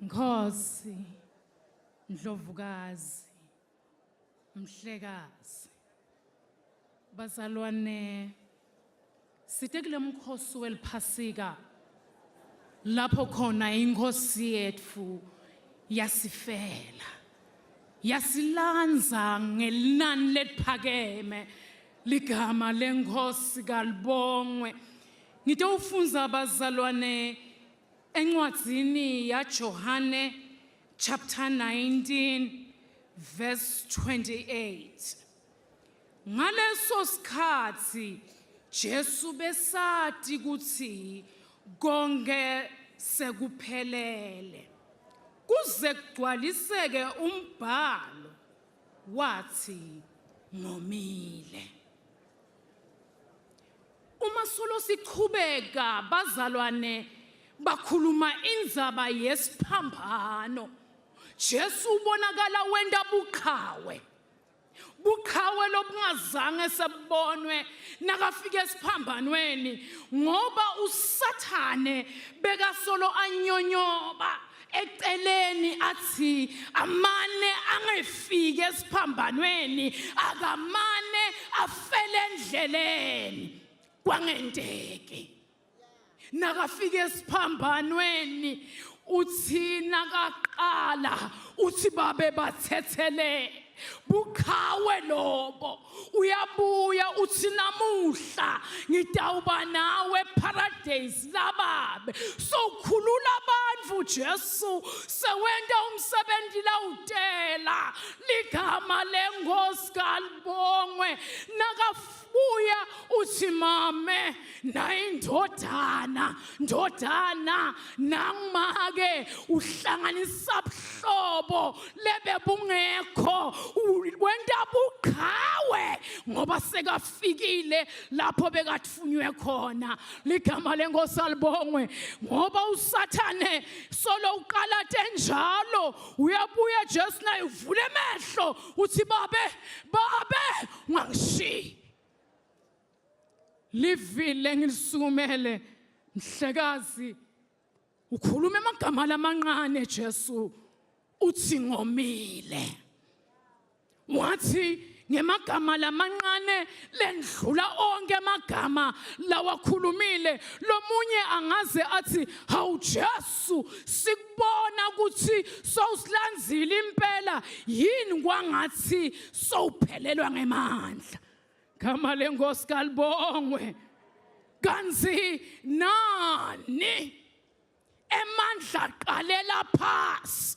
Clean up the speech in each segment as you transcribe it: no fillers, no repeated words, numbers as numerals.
Nkosi, Ndlovukazi, Mhlekazi, bazalwane, sithe kule mkhosi weliphasika lapho khona inkosi yethu yasifela, yasilanza ngelinani leliphakeme ligama lenkosi kalibongwe. Ngitawufunza abazalwane encwadzini yaJohane chapter 19 verse 28. Ngaleso sikhathi Jesu besati kutsi konke sekuphelele, kuze kugcwaliseke umbhalo wathi ngomile. Uma solo siqhubeka bazalwane bakhuluma indzaba yesiphambano, Jesu ubonakala wenda buqhawe lobungazange sebonwe nakafika esiphambanweni, ngoba usathane bekasolo anyonyoba eceleni athi amane angefike esiphambanweni, akamane afele endleleni. Kwangendeke nakafika esiphambanweni uthi nakaqala uthi babe bathethele buqhawe lobo, uyabuya uthi namuhla ngitawuba nawe paradise lababe. So khulula abantu Jesu sewenda umsebenzi lawutela ligama lenkosi kalibongwe. Nakabuya uthi mame ndodana nangimake uhlanganisa buhlobo lebe bungekho, wenda buqhawe ngoba sekafikile lapho bekathunywe khona ligama lenkosi alibongwe. Ngoba usathane solo uqala tenjalo uyabuya Jesu naye uvule emehlo uthi babe ungangishiyi. Livile ngilisukumele Mhlekazi, ukhuluma amagama lamancane Jesu uthi ngomile. Wathi ngemagama lamancane lendlula onke amagama lawakhulumile. Lomunye angaze athi hawu Jesu, sikubona ukuthi sowusilandzile impela, yini kwangathi sowuphelelwa ngemandla. Gama lenkosi kalibongwe. Kanzi nani emandla qalela phasi?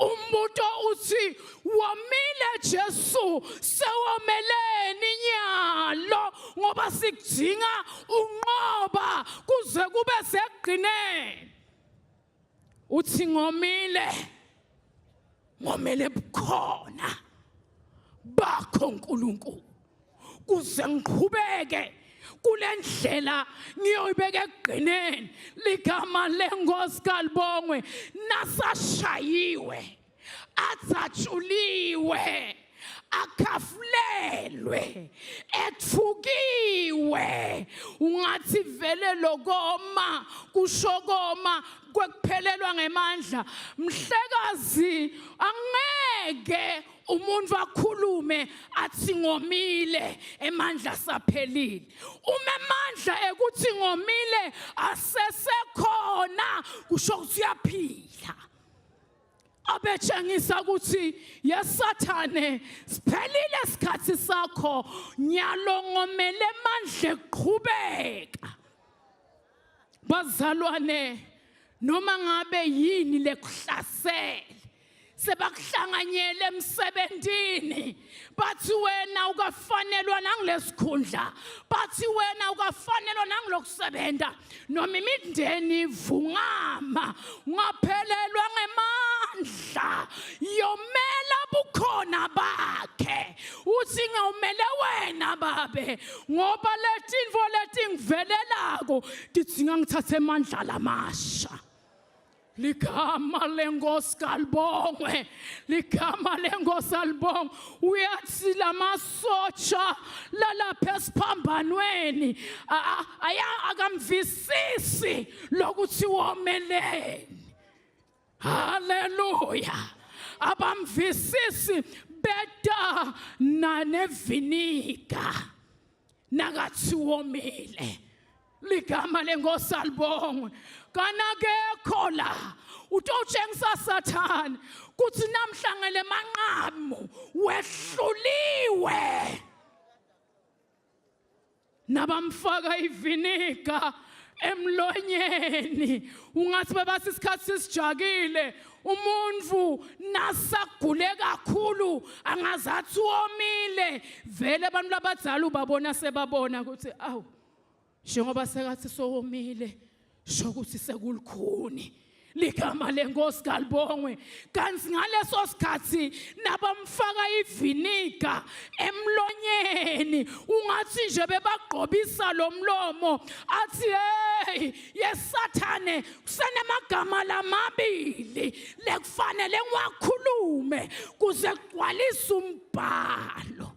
Umbuto uthi womile Jesu, sewomeleni nyalo ngoba sikudinga unqoba kuze kube sekugcineni. Uthi ngomile bukhona bakho nkulunkulu kuze ngiqhubeke kule ndlela ngiyoyibeka ekugcineni ligama lenkosi kalibongwe. Nasashayiwe, atsatshuliwe, akhafulelwe, etfukiwe, ungathi vele lokoma kushokoma kwekuphelelwa ngemandla. Mhlekazi, angeke umuntu akhulume athi ngomile emandla saphelile. Uma emandla ekuthi ngomile asesekhona kusho ukuthi uyaphila. Abetshengisa ukuthi yesathane siphelile isikhathi sakho, nyalo ngomele emandla eqhubeka. Bazalwane, noma ngabe yini lekuhlasela, sebakuhlanganyele emsebentini, bathi wena ukafanelwa nangilesikhundla, bathi wena ukafanelwa nangilokusebenta, noma imindeni ivungama ungaphelelwa ngemandla, yomela bukhona bakhe. Uthi ngawumele wena babe, ngoba letinto letingivelelako tidzinga ngithathe emandla lamasha. Ligama lenkosi kalibongwe, ligama lenkosi alibongwe. Uyathi lamasotsha lalapha esiphambanweni akamvisisi lokuthi womeleni. Hallelujah. Abamvisisi beta nanevinika nakathi womile. Ligama lenkosi alibongwe. Kanakekho la utotshengisa Sathane kuthi namhlangele manqamu wehluliwe. Nabamfaka ivinika emlonyeni ungathi bebasi isikhathi sisijakile umuntu nasagule kakhulu angazathi womile vele abantu labadzala ubabona sebabona ukuthi awu njengoba sekathi sowomile shokuthi sekulukhuni. Ligama lenkosi kalibongwe. Kanti ngaleso sikhathi nabamfaka ivinika emlonyeni ungathi nje bebagqobisa lo mlomo athi hey yesathane kusenemagama lamabili lekufanele ngiwakhulume kuze kugcwalise umbhalo.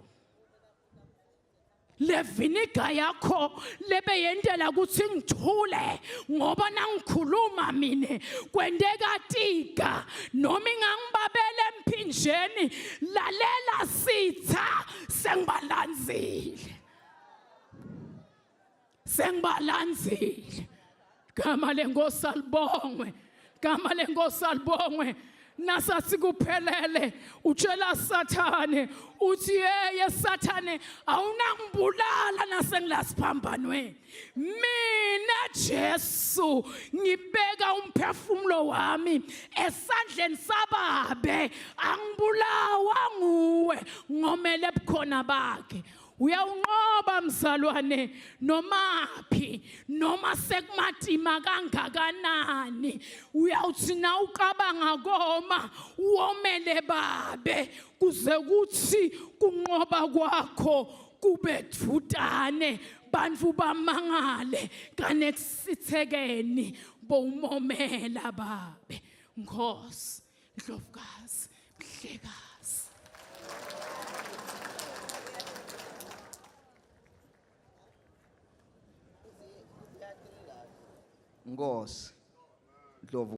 Le vinika yakho lebe yendela ukuthi ngithule ngoba nangikhuluma mine kwendeka tika noma ingangibabele emphinjeni lalela sitha sengibalanzile. Gama lenkosi alibongwe. Gama lenkosi alibongwe. Nasathi kuphelele utshela Sathane uthi hey Sathane awunangibulala nasengilasiphambanweni mina Jesu ngibeka umphefumulo wami esandleni sababe angibulawa nguwe ngomele bukhona bakhe. Uyawunqoba mzalwane nomaphi noma sekumatima kangakanani uyawuthi na uqabanga koma womele babe kuze kuthi kunqoba kwakho kube dvutane bantu bamangale kane kusithekeni bowumomela babe. Nkosi Ndlovukazi Mhlekazi. Nkosi Ndlovu